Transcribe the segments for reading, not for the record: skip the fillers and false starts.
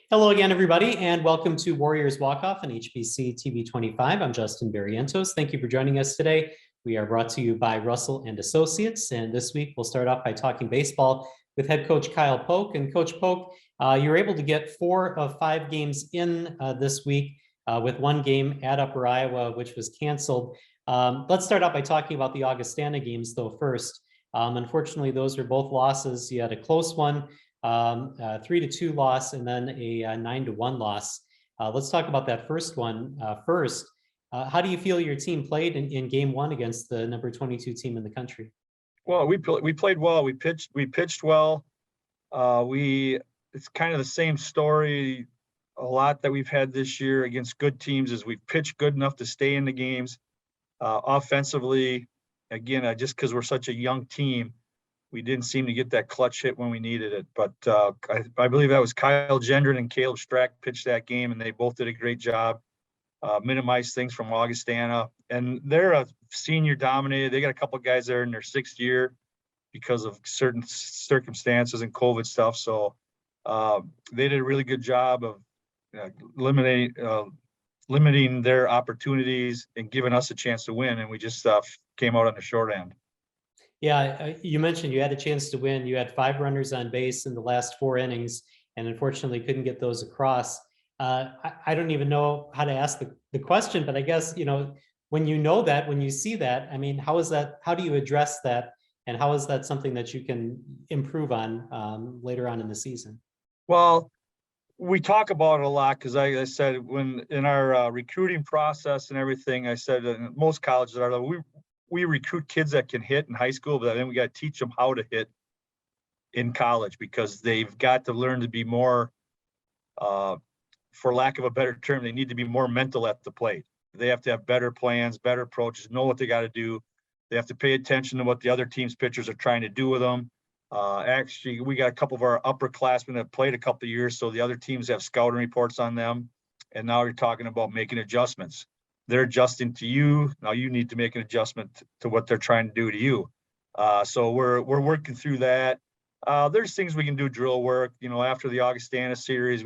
Hello again, everybody, and welcome to Warriors WalkOff on HBC TV 25. I'm Justin Barrientos. Thank you for joining us today. We are brought to you by Russell and Associates, and this week we'll start off by talking baseball with head coach Kyle Poock. And Coach Poock, you were able to get 4 of 5 games in this week with one game at Upper Iowa, which was canceled. Let's start out by talking about the Augustana games, though, first. Unfortunately, those were both losses. You had a close one. 3-2 loss, and then a 9-1 loss. Let's talk about that first one first. How do you feel your team played in game one against the number 22 team in the country? Well, we played well. We pitched well. It's kind of the same story a lot that we've had this year against good teams is we've pitched good enough to stay in the games. Offensively, again, just because we're such a young team, we didn't seem to get that clutch hit when we needed it. But I believe that was Kyle Gendron and Caleb Strack pitched that game, and they both did a great job. Minimized things from Augustana. And they're a senior dominated. They got a couple of guys there in their 6th year because of certain circumstances and COVID stuff. So they did a really good job of limiting their opportunities and giving us a chance to win. And we just came out on the short end. Yeah, you mentioned you had a chance to win. You had 5 runners on base in the last 4 innings, and unfortunately couldn't get those across. I don't even know how to ask the question, but I guess, when you see that, I mean, how do you address that? And how is that something that you can improve on later on in the season? Well, we talk about it a lot because I said when in our recruiting process and everything, I said most colleges are we recruit kids that can hit in high school, but then we got to teach them how to hit in college because they've got to learn to be more, for lack of a better term, they need to be more mental at the plate. They have to have better plans, better approaches, know what they got to do. They have to pay attention to what the other team's pitchers are trying to do with them. Actually, we got a couple of our upperclassmen that played a couple of years, so the other teams have scouting reports on them. And now you're talking about making adjustments. They're adjusting to you. Now you need to make an adjustment to what they're trying to do to you. So we're working through that. There's things we can do, drill work. After the Augustana series,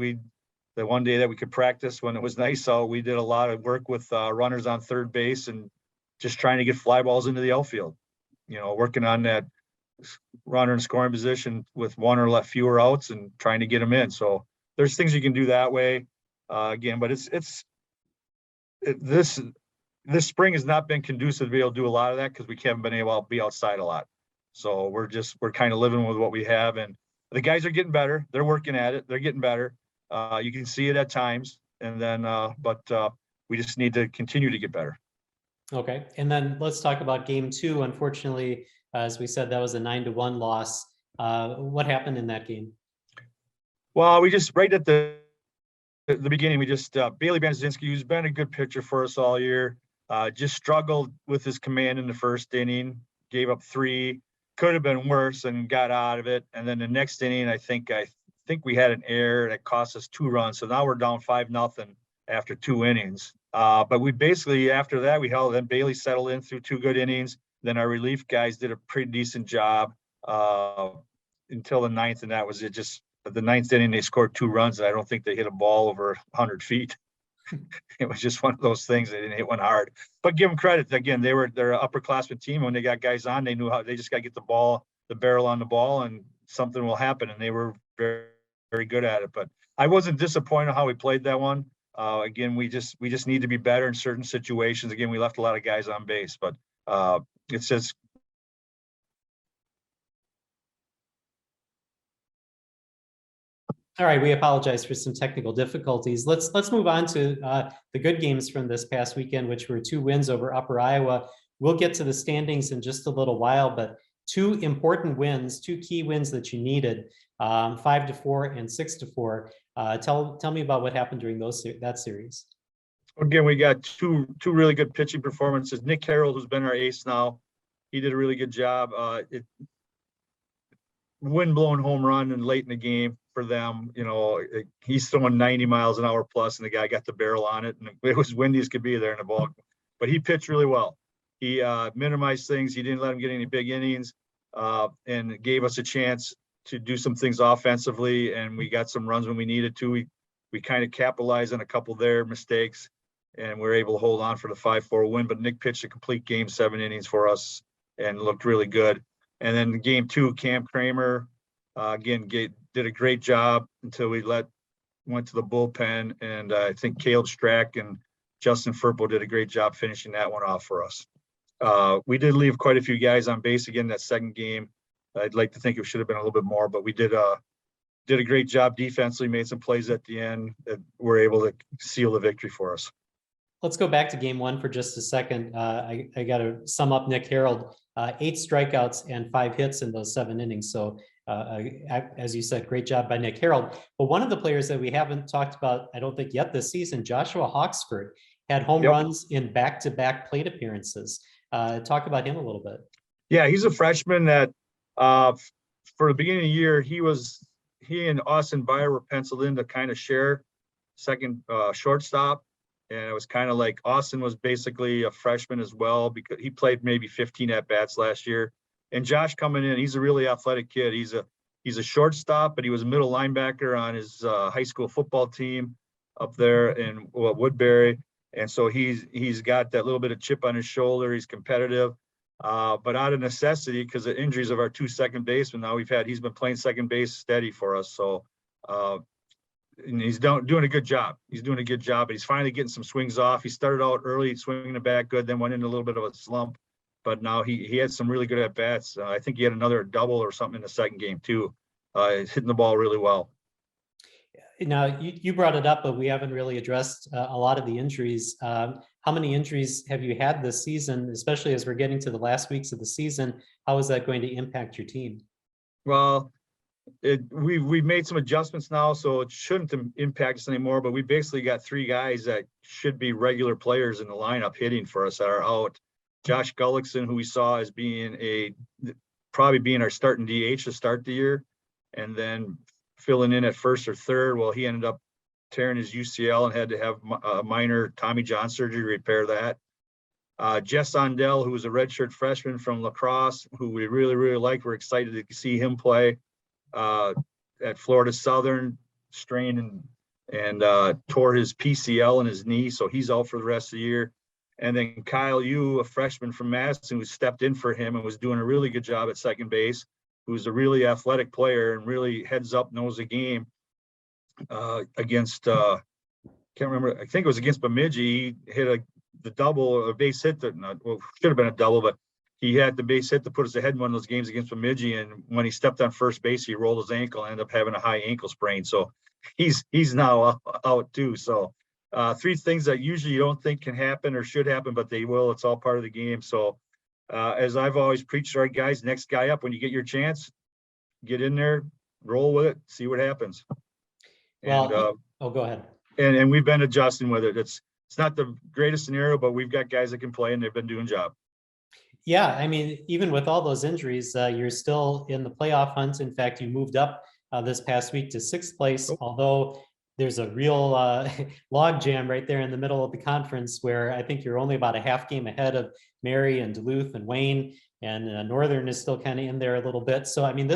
the one day that we could practice when it was nice out, we did a lot of work with runners on third base and just trying to get fly balls into the outfield. Working on that runner in scoring position with 1 or fewer outs and trying to get them in. So there's things you can do that way. Again, but this spring has not been conducive to be able to do a lot of that because we haven't been able to be outside a lot. So we're kind of living with what we have, and the guys are getting better. They're working at it. They're getting better. You can see it at times, and then but we just need to continue to get better. Okay, and then let's talk about game 2. Unfortunately, as we said, that was a 9-1 loss. What happened in that game? Well, we just right at the beginning, we just Bailey Banzinski, who's been a good pitcher for us all year, just struggled with his command in the first inning, gave up 3, could have been worse and got out of it. And then the next inning, I think we had an error that cost us 2 runs. So now we're down 5-0 after 2 innings. But we basically, after that, we held, then Bailey settled in through 2 good innings. Then our relief guys did a pretty decent job until the 9th, and that was it. Just the 9th inning, they scored 2 runs, and I don't think they hit a ball over 100 feet. It was just one of those things. They didn't hit one hard. But give them credit. Again, they're an upperclassmen team. When they got guys on, they knew how. They just got to get the barrel on the ball, and something will happen. And they were very, very good at it. But I wasn't disappointed how we played that one. Again, we just need to be better in certain situations. Again, we left a lot of guys on base, but it's just. All right, we apologize for some technical difficulties. Let's move on to the good games from this past weekend, which were 2 wins over Upper Iowa. We'll get to the standings in just a little while, but 2 important wins, 2 key wins that you needed, 5-4 and 6-4. Tell me about what happened during that series. Again, we got two really good pitching performances. Nick Harold, who's been our ace now, he did a really good job. Wind-blown home run and late in the game for them. He's throwing 90 miles an hour plus, and the guy got the barrel on it, and it was windy as could be there in the ball. But he pitched really well. He minimized things. He didn't let him get any big innings, and gave us a chance to do some things offensively, and we got some runs when we needed to. we kind of capitalized on a couple of their mistakes, and we were able to hold on for the 5-4 win. But Nick pitched a complete game, 7 innings for us, and looked really good. And then game 2, Cam Kramer again did a great job until we went to the bullpen, and I think Caleb Strack and Justin Firpo did a great job finishing that one off for us. We did leave quite a few guys on base again that second game. I'd like to think it should have been a little bit more, but we did a great job defensively, made some plays at the end that were able to seal the victory for us. Let's go back to game 1 for just a second. I got to sum up Nick Harold, 8 strikeouts and 5 hits in those 7 innings. So as you said, great job by Nick Harold. But one of the players that we haven't talked about, I don't think yet this season, Joshua Hawksford, had home runs in back-to-back plate appearances. Talk about him a little bit. Yeah, he's a freshman that for the beginning of the year, he and Austin Byer were penciled in to kind of share second shortstop. And it was kind of like Austin was basically a freshman as well, because he played maybe 15 at-bats last year. And Josh coming in, he's a really athletic kid. He's a shortstop, but he was a middle linebacker on his high school football team up there in Woodbury. And so he's got that little bit of chip on his shoulder. He's competitive, but out of necessity because of injuries of our 2 second basemen. Now he's been playing second base steady for us. So and he's doing a good job. He's doing a good job, but he's finally getting some swings off. He started out early swinging the bat good, then went into a little bit of a slump. But now he had some really good at bats. I think he had another double or something in the second game too. Hitting the ball really well. Now you brought it up, but we haven't really addressed a lot of the injuries. How many injuries have you had this season, especially as we're getting to the last weeks of the season? How is that going to impact your team? Well, we've made some adjustments now, so it shouldn't impact us anymore. But we basically got 3 guys that should be regular players in the lineup hitting for us that are out. Josh Gullickson, who we saw as probably being our starting DH to start the year, and then filling in at first or third. Well, he ended up tearing his UCL and had to have a minor Tommy John surgery to repair that. Jess Ondell, who was a redshirt freshman from La Crosse, who we really, really like. We're excited to see him play at Florida Southern, strained and tore his PCL in his knee, so he's out for the rest of the year. And then Kyle Yu, a freshman from Madison, who stepped in for him and was doing a really good job at second base, who's a really athletic player and really heads up, knows the game against, can't remember, I think it was against Bemidji. He hit the double, a base hit that, should have been a double, but he had the base hit to put us ahead in one of those games against Bemidji. And when he stepped on first base, he rolled his ankle and ended up having a high ankle sprain. So he's now out too. So 3 things that usually you don't think can happen or should happen, but they will. It's all part of the game. So as I've always preached to our guys, next guy up, when you get your chance, get in there, roll with it, see what happens. Well, go ahead. And we've been adjusting with it. It's not the greatest scenario, but we've got guys that can play and they've been doing a job. Yeah, I mean, even with all those injuries, you're still in the playoff hunt. In fact, you moved up this past week to 6th place, although there's a real log jam right there in the middle of the conference where I think you're only about a half game ahead of Mary and Duluth and Wayne, and Northern is still kind of in there a little bit. So, I mean,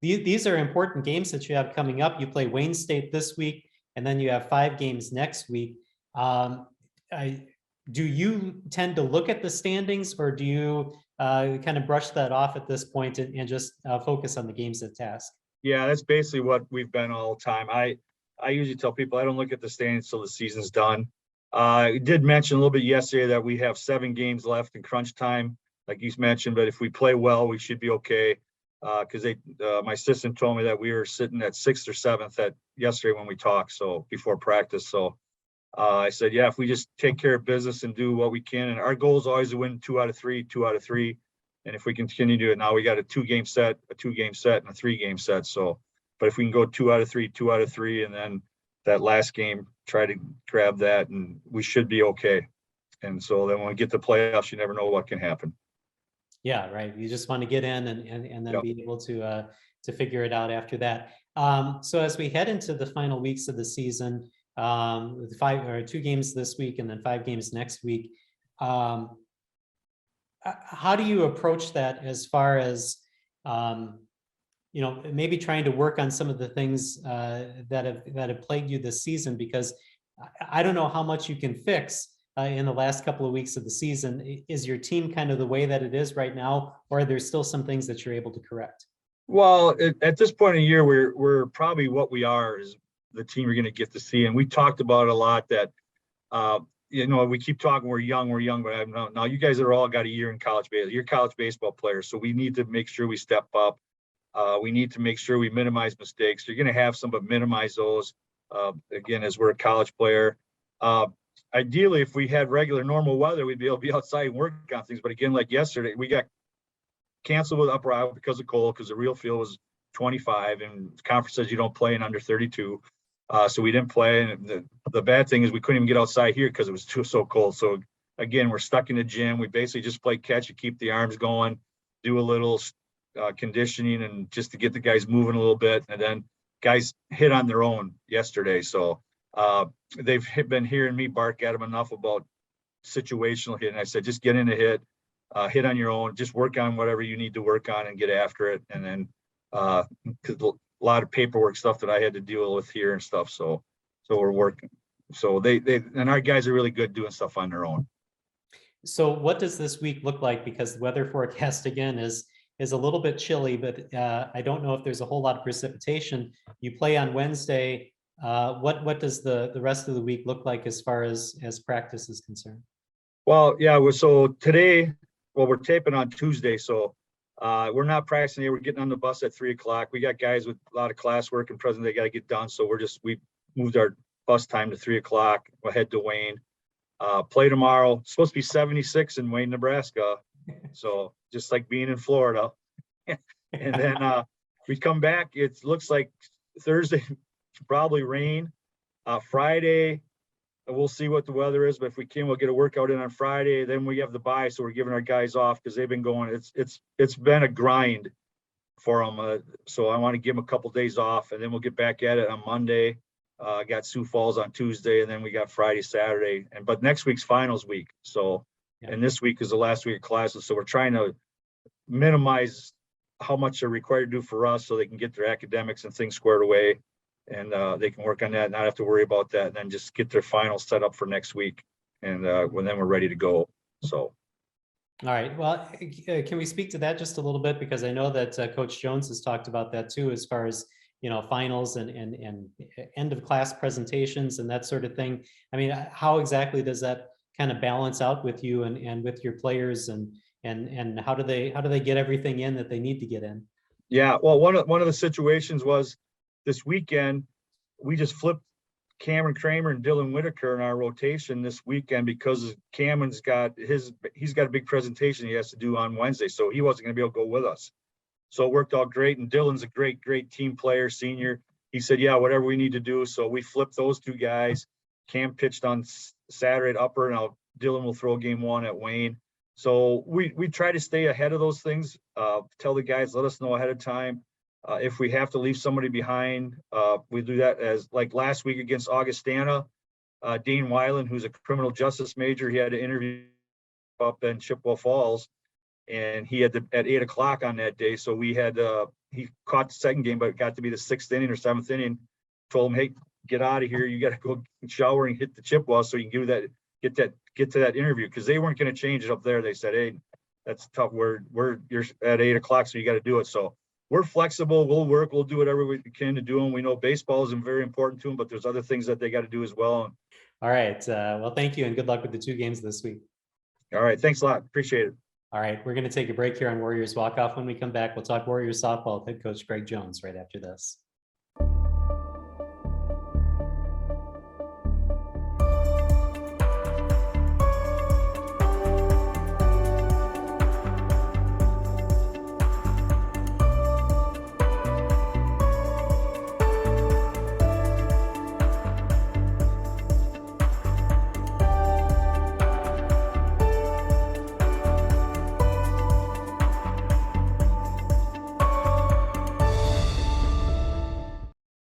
these are important games that you have coming up. You play Wayne State this week, and then you have 5 games next week. Do you tend to look at the standings, or do you kind of brush that off at this point and just focus on the games at task? Yeah, that's basically what we've been all the time. I usually tell people I don't look at the standings till the season's done. I did mention a little bit yesterday that we have 7 games left in crunch time, like you mentioned, but if we play well, we should be okay. Because my assistant told me that we were sitting at 6th or 7th yesterday when we talked, so before practice. So I said, yeah, if we just take care of business and do what we can, and our goal is always to win 2 out of 3. And if we continue to do it, now we got a 2-game set, a 2-game set, and a 3-game set. So, but if we can go 2 out of 3, and then that last game, try to grab that, and we should be okay. And so then when we get to playoffs, you never know what can happen. Yeah, right. You just want to get in and then be able to figure it out after that. So as we head into the final weeks of the season, with 2 games this week and then 5 games next week, how do you approach that as far as maybe trying to work on some of the things that have plagued you this season, because I don't know how much you can fix in the last couple of weeks of the season. Is your team kind of the way that it is right now, or are there still some things that you're able to correct? Well, at this point in the year, we're probably what we are is the team you're going to get to see. And we talked about it a lot that, we keep talking, we're young, but now you guys are all got a year in college baseball. You're college baseball players. So we need to make sure we step up. We need to make sure we minimize mistakes. You're going to have some, but minimize those. Again, as we're a college player. Ideally, if we had regular normal weather, we'd be able to be outside and work on things. But again, like yesterday, we got canceled with Upper Iowa because of cold, because the real field was 25 and the conference says you don't play in under 32. So we didn't play. And the bad thing is we couldn't even get outside here because it was so cold. So again, we're stuck in the gym. We basically just play catch and keep the arms going, do a little conditioning and just to get the guys moving a little bit. And then guys hit on their own yesterday. So they've been hearing me bark at them enough about situational hit. And I said, just get in a hit on your own, just work on whatever you need to work on and get after it. And then because a lot of paperwork stuff that I had to deal with here and stuff. So we're working. So they and our guys are really good doing stuff on their own. So what does this week look like? Because the weather forecast again is a little bit chilly, but I don't know if there's a whole lot of precipitation. You play on Wednesday. What does the rest of the week look like as far as practice is concerned? Well, yeah. So today, we're taping on Tuesday, so we're not practicing here. We're getting on the bus at 3:00. We got guys with a lot of classwork and present they got to get done. So we moved our bus time to 3:00. We'll head to Wayne. Play tomorrow. It's supposed to be 76 in Wayne, Nebraska. So just like being in Florida. And then we come back. It looks like Thursday, probably rain. Friday, we'll see what the weather is, but if we can, we'll get a workout in on Friday. Then we have the bye, so we're giving our guys off because they've been going. It's been a grind for them. So I want to give them a couple days off, and then we'll get back at it on Monday. I got Sioux Falls on Tuesday, and then we got Friday, Saturday, but next week's finals week. So, yeah. And this week is the last week of classes, so we're trying to minimize how much they're required to do for us, so they can get their academics and things squared away. And they can work on that, not have to worry about that, and then just get their finals set up for next week. And then we're ready to go. So. All right. Well, can we speak to that just a little bit? Because I know that Coach Jones has talked about that too, as far as, finals and end of class presentations and that sort of thing. I mean, how exactly does that kind of balance out with you and with your players, and how do they get everything in that they need to get in? Yeah. Well, one of the situations was, this weekend, we just flipped Cameron Kramer and Dylan Whitaker in our rotation this weekend because Cameron's he's got a big presentation he has to do on Wednesday, so he wasn't going to be able to go with us. So it worked out great, and Dylan's a great team player, senior. He said, yeah, whatever we need to do. So we flipped those two guys. Cam pitched on Saturday at Upper, and Dylan will throw game 1 at Wayne. So we try to stay ahead of those things. Tell the guys, let us know ahead of time. If we have to leave somebody behind, we do that. As like last week against Augustana, Dane Weiland, who's a criminal justice major, he had an interview up in Chippewa Falls, and he had at 8:00 on that day. So we had he caught the second game, but it got to be the 6th inning or 7th inning. Told him, hey, get out of here. You got to go shower and hit the Chippewa so you can get to that interview, because they weren't going to change it up there. They said, hey, that's tough. You're at 8:00, so you got to do it. So we're flexible. We'll work. We'll do whatever we can to do them. We know baseball is very important to them, but there's other things that they got to do as well. All right. Well, thank you, and good luck with the 2 games this week. All right. Thanks a lot. Appreciate it. All right. We're going to take a break here on Warriors Walk-Off. When we come back, we'll talk Warriors softball with head coach Greg Jones right after this.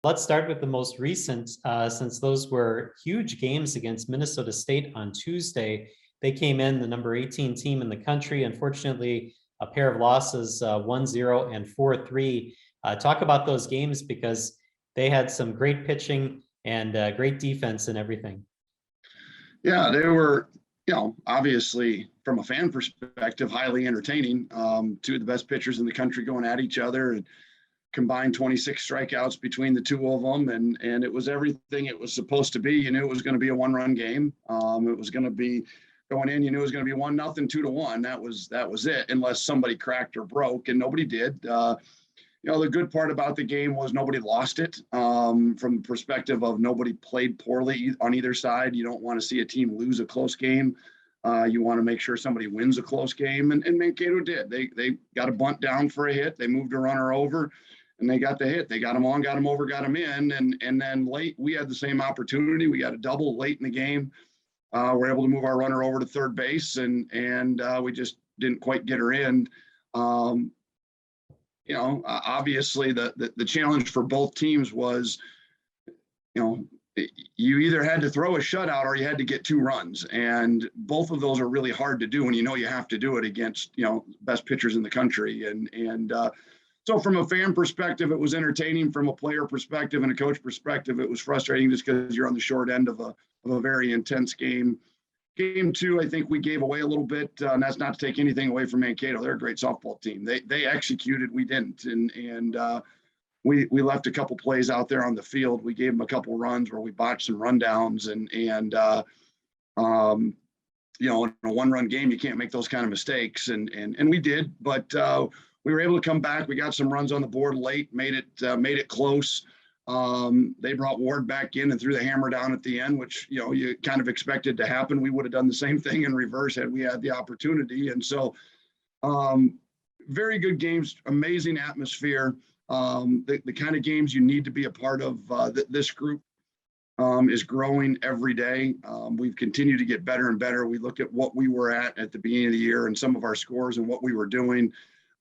Let's start with the most recent, since those were huge games against Minnesota State on Tuesday. They came in the number 18 team in the country. Unfortunately, a pair of losses, 1-0 and 4-3. Talk about those games because they had some great pitching and great defense and everything. Yeah, they were, obviously from a fan perspective, highly entertaining. Two of the best pitchers in the country going at each other, and combined 26 strikeouts between the two of them. And it was everything it was supposed to be. You knew it was going to be a one-run game. It was going to be going in, you knew it was going to be 1-0, 2-1. That was it, unless somebody cracked or broke, and nobody did. The good part about the game was nobody lost it. From the perspective of nobody played poorly on either side. You don't want to see a team lose a close game. You want to make sure somebody wins a close game, and Mankato did. They got a bunt down for a hit. They moved a runner over, and they got the hit. They got him on, got him over, got him in, and then late we had the same opportunity. We got a double late in the game. We're able to move our runner over to third base, and we just didn't quite get her in. Obviously the challenge for both teams was, you either had to throw a shutout or you had to get 2 runs. And both of those are really hard to do when you have to do it against, best pitchers in the country. So from a fan perspective, it was entertaining. From a player perspective and a coach perspective, it was frustrating just because you're on the short end of a very intense game. Game 2, I think we gave away a little bit, and that's not to take anything away from Mankato. They're a great softball team. They executed, we didn't, and we left a couple plays out there on the field. We gave them a couple runs where we botched some rundowns, and in a one-run game, you can't make those kind of mistakes, and we did, but we were able to come back. We got some runs on the board late, made it close. They brought Ward back in and threw the hammer down at the end, which, you kind of expected to happen. We would have done the same thing in reverse had we had the opportunity. And so, very good games, amazing atmosphere. The kind of games you need to be a part of. This group is growing every day. We've continued to get better and better. We look at what we were at the beginning of the year and some of our scores and what we were doing.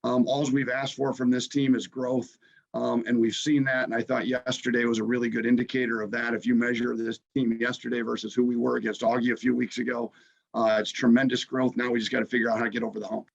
All we've asked for from this team is growth. And we've seen that. And I thought yesterday was a really good indicator of that. If you measure this team yesterday versus who we were against Augie a few weeks ago, it's tremendous growth. Now we just got to figure out how to get over the hump.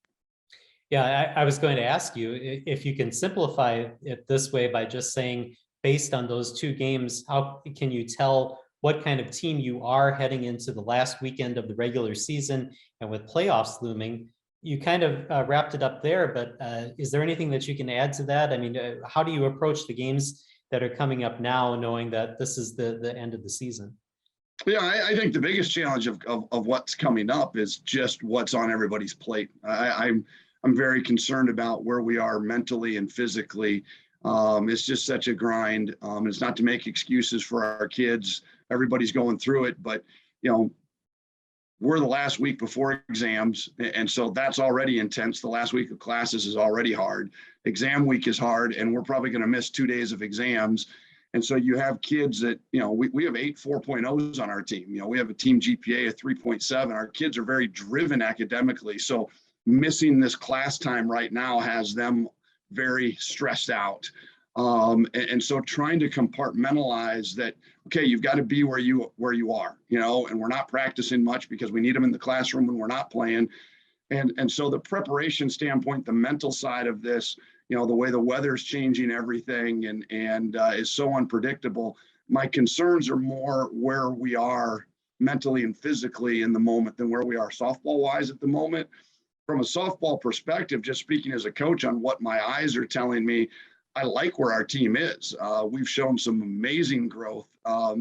Yeah, I was going to ask you if you can simplify it this way by just saying, based on those 2 games, how can you tell what kind of team you are heading into the last weekend of the regular season? And with playoffs looming, you kind of wrapped it up there, but is there anything that you can add to that? I mean, how do you approach the games that are coming up now, knowing that this is the end of the season? Yeah, I think the biggest challenge of what's coming up is just what's on everybody's plate. I'm very concerned about where we are mentally and physically. It's just such a grind. It's not to make excuses for our kids. Everybody's going through it, but we're the last week before exams, and so that's already intense. The last week of classes is already hard. Exam week is hard, and we're probably going to miss 2 days of exams. And so you have kids that, we have 8 4.0s on our team. We have a team GPA of 3.7. Our kids are very driven academically. So missing this class time right now has them very stressed out. And so trying to compartmentalize that, okay, you've got to be where you are, and we're not practicing much because we need them in the classroom when we're not playing. And so the preparation standpoint, the mental side of this, the way the weather's changing everything and is so unpredictable. My concerns are more where we are mentally and physically in the moment than where we are softball wise at the moment. From a softball perspective, just speaking as a coach on what my eyes are telling me, I like where our team is. We've shown some amazing growth.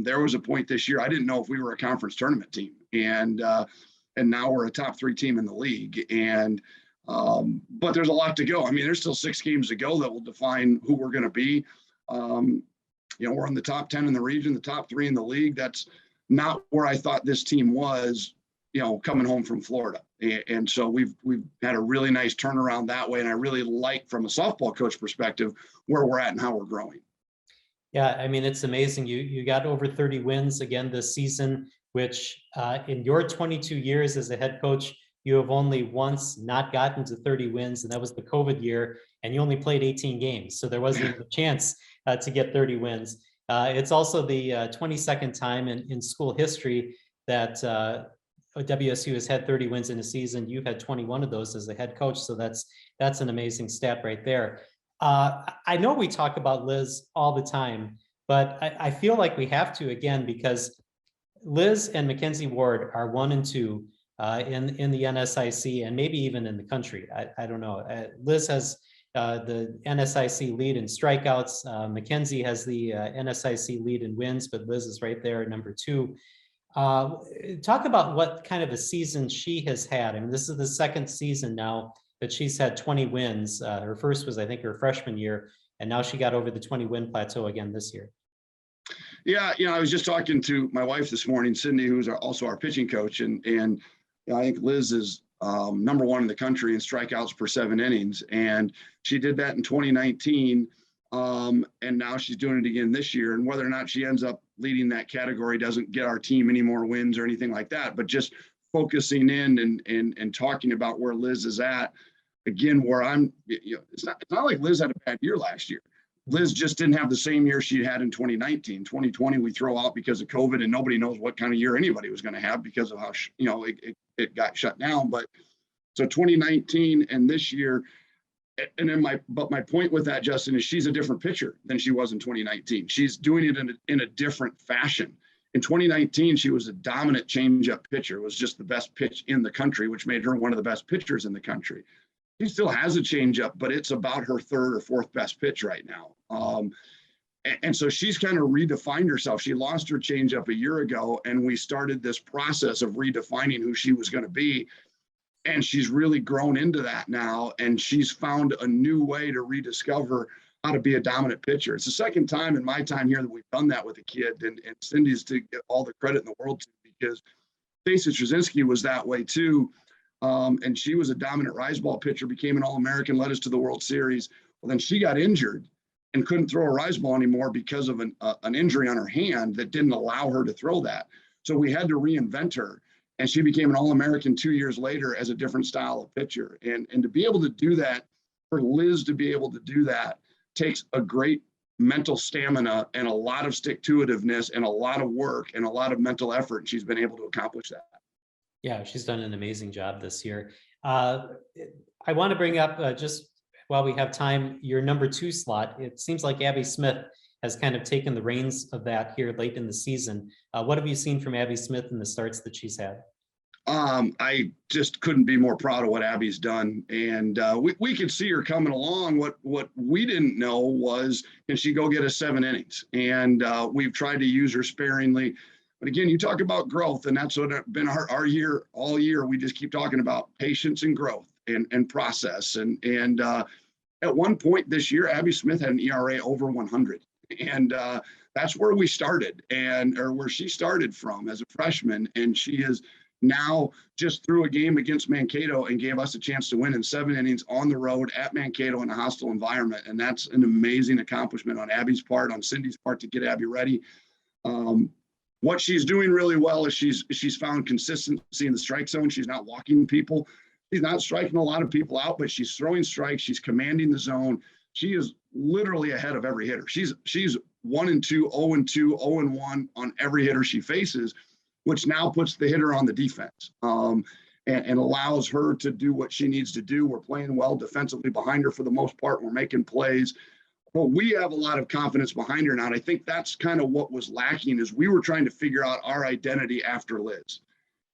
There was a point this year, I didn't know if we were a conference tournament team, and now we're a top 3 team in the league. But there's a lot to go. I mean, there's still 6 games to go that will define who we're going to be. We're in the top 10 in the region, the top 3 in the league. That's not where I thought this team was, coming home from Florida. And so we've had a really nice turnaround that way. And I really like, from a softball coach perspective, where we're at and how we're growing. Yeah, I mean, it's amazing. You got over 30 wins again this season, which in your 22 years as a head coach, you have only once not gotten to 30 wins, and that was the COVID year, and you only played 18 games. So there wasn't even a chance to get 30 wins. It's also the 22nd time in school history that WSU has had 30 wins in a season. You've had 21 of those as a head coach. So that's an amazing stat right there. I know we talk about Liz all the time, but I feel like we have to again because Liz and Mackenzie Ward are 1 and 2 in the NSIC and maybe even in the country. I don't know. Liz has the NSIC lead in strikeouts. Mackenzie has the NSIC lead in wins, but Liz is right there at number 2. Talk about what kind of a season she has had. I mean, this is the second season now that she's had 20 wins. Her first was, I think, her freshman year, and now she got over the 20 win plateau again this year. Yeah, I was just talking to my wife this morning, Cindy, who's also our pitching coach, and I think Liz is number 1 in the country in strikeouts per 7 innings, and she did that in 2019, and now she's doing it again this year. And whether or not she ends up leading that category doesn't get our team any more wins or anything like that, but just focusing in and talking about where Liz is at again, where it's not like Liz had a bad year last year. Liz just didn't have the same year she had in 2019. 2020 we throw out because of COVID, and nobody knows what kind of year anybody was going to have because of how it got shut down. But so 2019 and this year, and then my point with that, Justin, is she's a different pitcher than she was in 2019. She's doing it in a different fashion. In 2019, she was a dominant changeup pitcher. It was just the best pitch in the country, which made her one of the best pitchers in the country. She still has a changeup, but it's about her 3rd or 4th best pitch right now. And so she's kind of redefined herself. She lost her changeup a year ago, and we started this process of redefining who she was going to be. And she's really grown into that now, and she's found a new way to rediscover how to be a dominant pitcher. It's the second time in my time here that we've done that with a kid, and Cindy's to get all the credit in the world to, because Stacey Trzynski was that way too. And she was a dominant rise ball pitcher, became an All-American, led us to the World Series. Well, then she got injured and couldn't throw a rise ball anymore because of an injury on her hand that didn't allow her to throw that. So we had to reinvent her, and she became an All-American 2 years later as a different style of pitcher. And to be able to do that, for Liz to be able to do that, takes a great mental stamina and a lot of stick-to-itiveness and a lot of work and a lot of mental effort. And she's been able to accomplish that. Yeah, she's done an amazing job this year. I want to bring up just while we have time, your number 2 slot. It seems like Abby Smith has kind of taken the reins of that here late in the season. What have you seen from Abby Smith in the starts that she's had? I just couldn't be more proud of what Abby's done. And we could see her coming along. What we didn't know was, can she go get us 7 innings? And we've tried to use her sparingly. But again, you talk about growth, and that's what been our year, all year. We just keep talking about patience and growth and process. And at one point this year, Abby Smith had an ERA over 100. And that's where we started, or where she started from as a freshman. And she is now just threw a game against Mankato and gave us a chance to win in 7 innings on the road at Mankato in a hostile environment. And that's an amazing accomplishment on Abby's part, on Cindy's part, to get Abby ready. What she's doing really well is she's found consistency in the strike zone. She's not walking people. She's not striking a lot of people out, but she's throwing strikes. She's commanding the zone. She is literally ahead of every hitter. She's 1 and 2, 0 and 2, 0 and 1 on every hitter she faces, which now puts the hitter on the defense and allows her to do what she needs to do. We're playing well defensively behind her for the most part. We're making plays. But we have a lot of confidence behind her now. And I think that's kind of what was lacking, is we were trying to figure out our identity after Liz.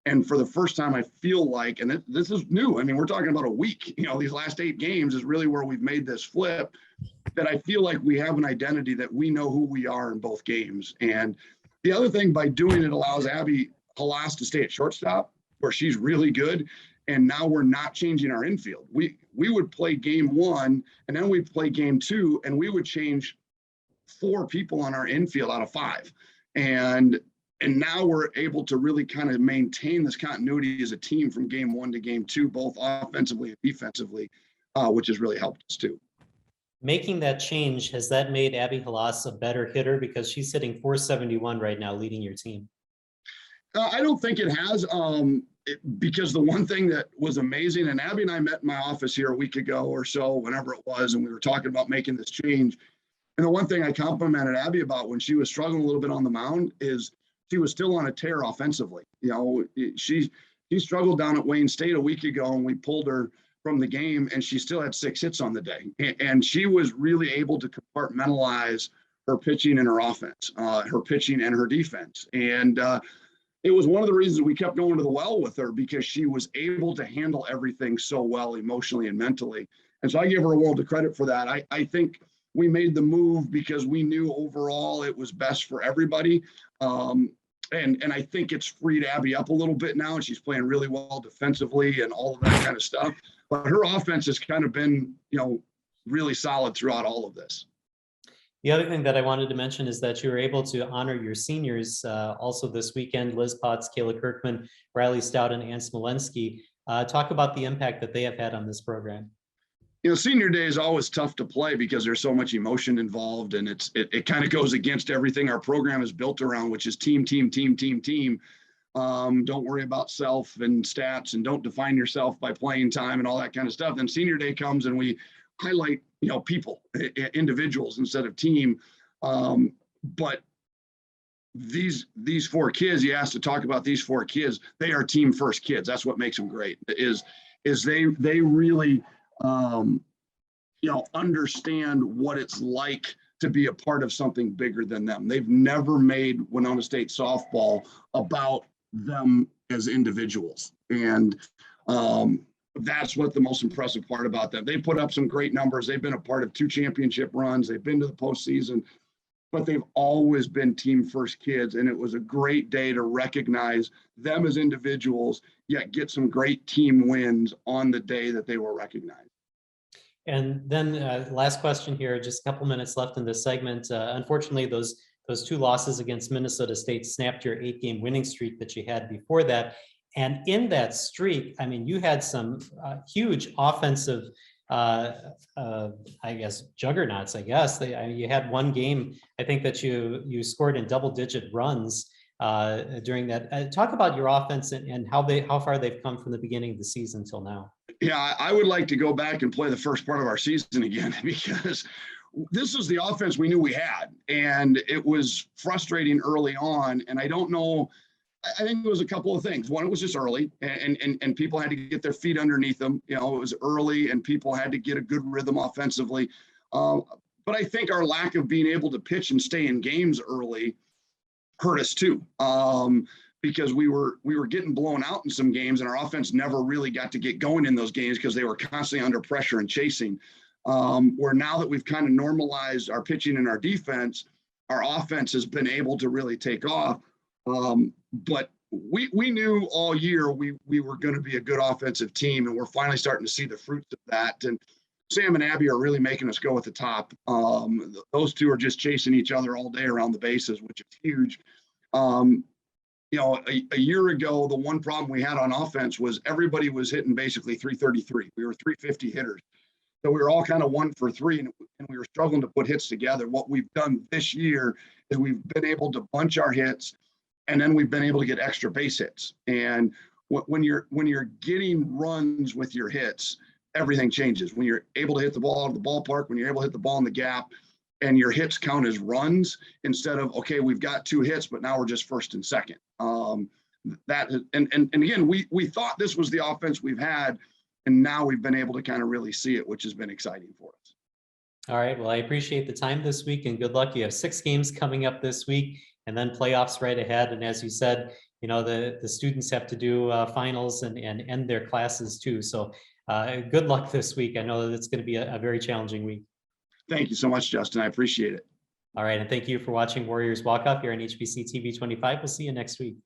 And for the first time, I feel like, and this is new, I mean, we're talking about a week, these last 8 games is really where we've made this flip, that I feel like we have an identity that we know who we are in both games. And the other thing, by doing it, allows Abby Halas to stay at shortstop, where she's really good. And now we're not changing our infield. We would play game 1, and then we'd play game 2, and we would change 4 people on our infield out of 5. And now we're able to really kind of maintain this continuity as a team from game 1 to game 2, both offensively and defensively, which has really helped us too. Making that change, has that made Abby Halas a better hitter? Because she's hitting .471 right now, leading your team. I don't think it has, because the one thing that was amazing, and Abby and I met in my office here a week ago or so, whenever it was, and we were talking about making this change. And the one thing I complimented Abby about when she was struggling a little bit on the mound is she was still on a tear offensively. She struggled down at Wayne State a week ago, and we pulled her from the game, and she still had 6 hits on the day. And she was really able to compartmentalize her pitching and her offense, her pitching and her defense. And it was one of the reasons we kept going to the well with her, because she was able to handle everything so well emotionally and mentally. And so I give her a world of credit for that. I think we made the move because we knew overall it was best for everybody. And I think it's freed Abby up a little bit now, and she's playing really well defensively and all of that kind of stuff. But her offense has kind of been, really solid throughout all of this. The other thing that I wanted to mention is that you were able to honor your seniors also this weekend. Liz Potts, Kayla Kirkman, Riley Stout, and Ann Smolensky. Talk about the impact that they have had on this program. Senior day is always tough to play because there's so much emotion involved, and it kind of goes against everything our program is built around, which is team. Don't worry about self and stats, and don't define yourself by playing time and all that kind of stuff. Then senior day comes and we highlight, people, individuals instead of team. But these 4 kids, you asked to talk about these 4 kids, they are team first kids. That's what makes them great, is they really, understand what it's like to be a part of something bigger than them. They've never made Winona State softball about them as individuals. And that's what the most impressive part about them. They put up some great numbers. They've been a part of 2 championship runs. They've been to the postseason, but they've always been team first kids. And it was a great day to recognize them as individuals, yet get some great team wins on the day that they were recognized. And then last question here, just a couple minutes left in this segment. Unfortunately, those 2 losses against Minnesota State snapped your 8-game winning streak that you had before that. And in that streak, I mean, you had some huge offensive, juggernauts, I guess. You had one game, I think, that you scored in double-digit runs during that. Talk about your offense and how far they've come from the beginning of the season till now. Yeah, I would like to go back and play the first part of our season again, because this is the offense we knew we had, and it was frustrating early on. And I don't know, I think it was a couple of things. One, it was just early, and people had to get their feet underneath them. It was early, and people had to get a good rhythm offensively. But I think our lack of being able to pitch and stay in games early hurt us too, because we were getting blown out in some games, and our offense never really got to get going in those games because they were constantly under pressure and chasing. Where now that we've kind of normalized our pitching and our defense, our offense has been able to really take off. But we knew all year we were going to be a good offensive team, and we're finally starting to see the fruits of that. And Sam and Abby are really making us go at the top. Those 2 are just chasing each other all day around the bases, which is huge. A year ago, the one problem we had on offense was everybody was hitting basically 333. We were 350 hitters. So we were all kind of 1 for 3, and we were struggling to put hits together. What we've done this year is we've been able to bunch our hits, and then we've been able to get extra base hits. And when you're getting runs with your hits, everything changes. When you're able to hit the ball out of the ballpark, when you're able to hit the ball in the gap, and your hits count as runs instead of, okay, we've got 2 hits, but now we're just first and second. And again, we thought this was the offense we've had, and now we've been able to kind of really see it, which has been exciting for us. All right. Well, I appreciate the time this week, and good luck. You have 6 games coming up this week, and then playoffs right ahead. And as you said, the students have to do finals and end their classes too. So good luck this week. I know that it's going to be a very challenging week. Thank you so much, Justin. I appreciate it. All right. And thank you for watching Warriors Walk Off here on HBC TV 25. We'll see you next week.